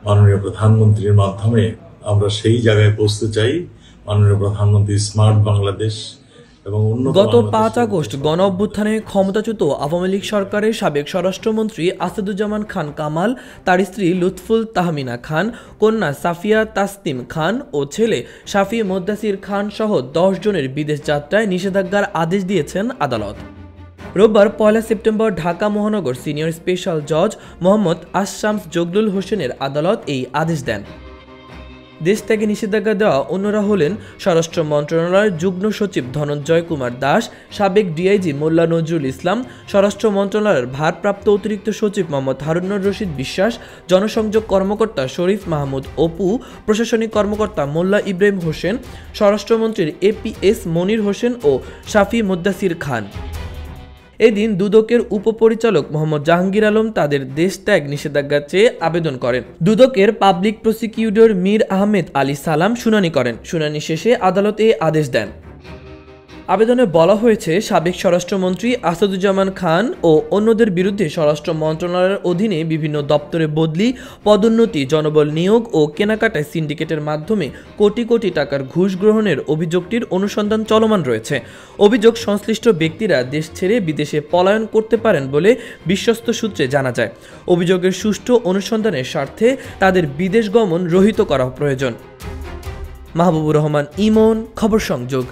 মাননীয় প্রধানমন্ত্রীর মাধ্যমে আমরা সেই জায়গায় পৌঁছতে চাই। মাননীয় প্রধানমন্ত্রী স্মার্ট বাংলাদেশ এবং গত 5 আগস্ট গণ অভ্যুত্থানে ক্ষমতাচ্যুত আওয়ামী লীগ সরকারের সাবেক স্বরাষ্ট্রমন্ত্রী আসাদুজ্জামান খান কামাল, তার স্ত্রী লুৎফুল তাহমিনা খান, কন্যা সাফিয়া তাসনিম খান ও ছেলে শাফি মোদ্দাসির খান সহ 10 জনের বিদেশ যাত্রায় নিষেধাজ্ঞার আদেশ দিয়েছেন আদালত। রোববার 1 সেপ্টেম্বর ঢাকা মহানগর সিনিয়র স্পেশাল জজ মোহাম্মদ আশশামস জগলুল হোসেনের আদালত এই আদেশ দেন। দেশ থেকে নিষেধাজ্ঞা দেওয়া অন্যরা হলেন স্বরাষ্ট্র মন্ত্রণালয়ের যুগ্ম সচিব ধনঞ্জয় কুমার দাস, সাবেক ডিআইজি মোল্লা নজরুল ইসলাম, স্বরাষ্ট্র মন্ত্রণালয়ের ভারপ্রাপ্ত অতিরিক্ত সচিব মোহাম্মদ হারুনুর রশিদ বিশ্বাস, জনসংযোগ কর্মকর্তা শরীফ মাহমুদ অপু, প্রশাসনিক কর্মকর্তা মোল্লা ইব্রাহিম হোসেন, স্বরাষ্ট্রমন্ত্রীর এপিএস মনির হোসেন ও শাফি মোদ্দাসির খান। এদিন দুদকের উপপরিচালক মোহাম্মদ জাহাঙ্গীর আলম তাদের দেশ ত্যাগ নিষেধাজ্ঞা চেয়ে আবেদন করেন। দুদকের পাবলিক প্রসিকিউটর মীর আহমেদ আলী সালাম শুনানি করেন। শুনানি শেষে আদালত এ আদেশ দেন। আবেদনে বলা হয়েছে, সাবেক স্বরাষ্ট্রমন্ত্রী আসাদুজ্জামান খান ও অন্যদের বিরুদ্ধে স্বরাষ্ট্র মন্ত্রণালয়ের অধীনে বিভিন্ন দপ্তরে বদলি, পদোন্নতি, জনবল নিয়োগ ও কেনাকাটায় সিন্ডিকেটের মাধ্যমে কোটি কোটি টাকার ঘুষ গ্রহণের অভিযোগটির অনুসন্ধান চলমান রয়েছে। অভিযোগ সংশ্লিষ্ট ব্যক্তিরা দেশ ছেড়ে বিদেশে পলায়ন করতে পারেন বলে বিশ্বস্ত সূত্রে জানা যায়। অভিযোগের সুষ্ঠু অনুসন্ধানের স্বার্থে তাদের বিদেশ গমন রহিত করা প্রয়োজন। মাহবুবুর রহমান ইমন, খবর সংযোগ।